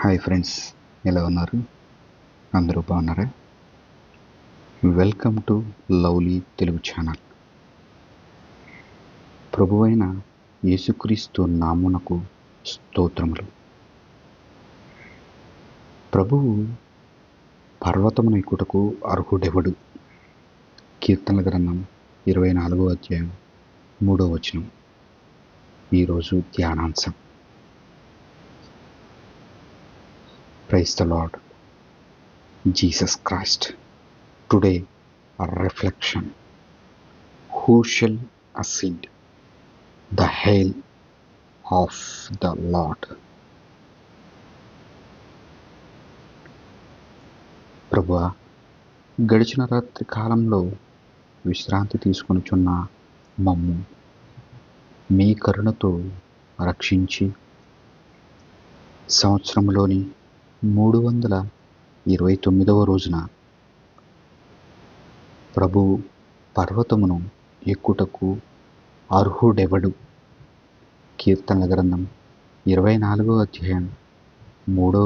Hi friends, ఎలా ఉన్నారు? అందరూ బాగున్నారా? Welcome to lovely Telugu channel. ప్రభువైన యేసుక్రీస్తు నామునకు స్తోత్రములు. ప్రభువు పర్వతమును ఎక్కుటకు అర్హుడెవడు? కీర్తనల గ్రంథం 24వ అధ్యాయం 3వ వచనం. ఈరోజు ధ్యానాంశం. Praise the Lord Jesus Christ. Today reflection. Who shall ascend the hill of the Lord? ప్రభువా, గడిచిన రాత్రి కాలంలో విశ్రాంతి తీసుకొనుచున్న మమ్ము మీ కరుణతో రక్షించి సంవత్సరంలోని 329వ రోజున ప్రభు పర్వతమును ఎక్కుటకు అర్హుడెవడు? కీర్తనల గ్రంథం 24వ అధ్యాయం 3వ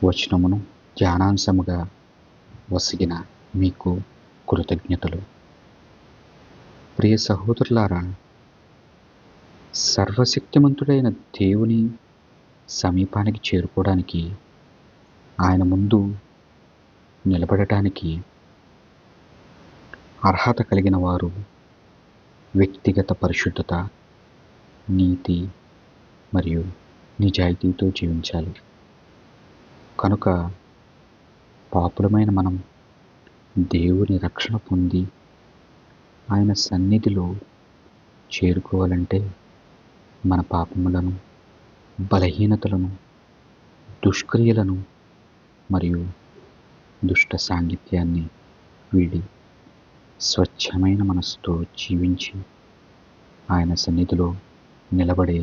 వచనమును ధ్యానాంశముగా వసిగిన మీకు కృతజ్ఞతలు. ప్రియ సహోదరులారా, సర్వశక్తిమంతుడైన దేవుని సమీపానికి చేరుకోవడానికి, ఆయన ముందు నిలబడటానికి అర్హత కలిగిన వారు వ్యక్తిగత పరిశుద్ధత, నీతి మరియు నిజాయితీతో జీవించాలి. కనుక పాపులమైన మనం దేవుని రక్షణ పొంది ఆయన సన్నిధిలో చేరుకోవాలంటే మన పాపములను, బలహీనతలను, దుష్క్రియలను మరియు దుష్ట సాంగత్యాన్ని వీడి స్వచ్ఛమైన మనసుతో జీవించి ఆయన సన్నిధిలో నిలబడే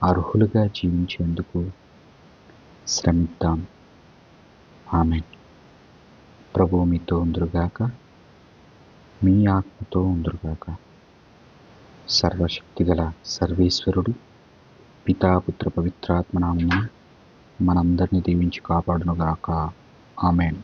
అర్హులుగా జీవించేందుకు శ్రమిద్దాం. ఆమేన్. ప్రభువు మీతో ఉందురుగాక, మీ ఆత్మతో ఉందురుగాక. సర్వశక్తిగల సర్వేశ్వరుడు పితా, పుత్ర, పవిత్రాత్మ నామమున మనందరినీ దీవించి కాపాడునుగాక. ఆమేన్.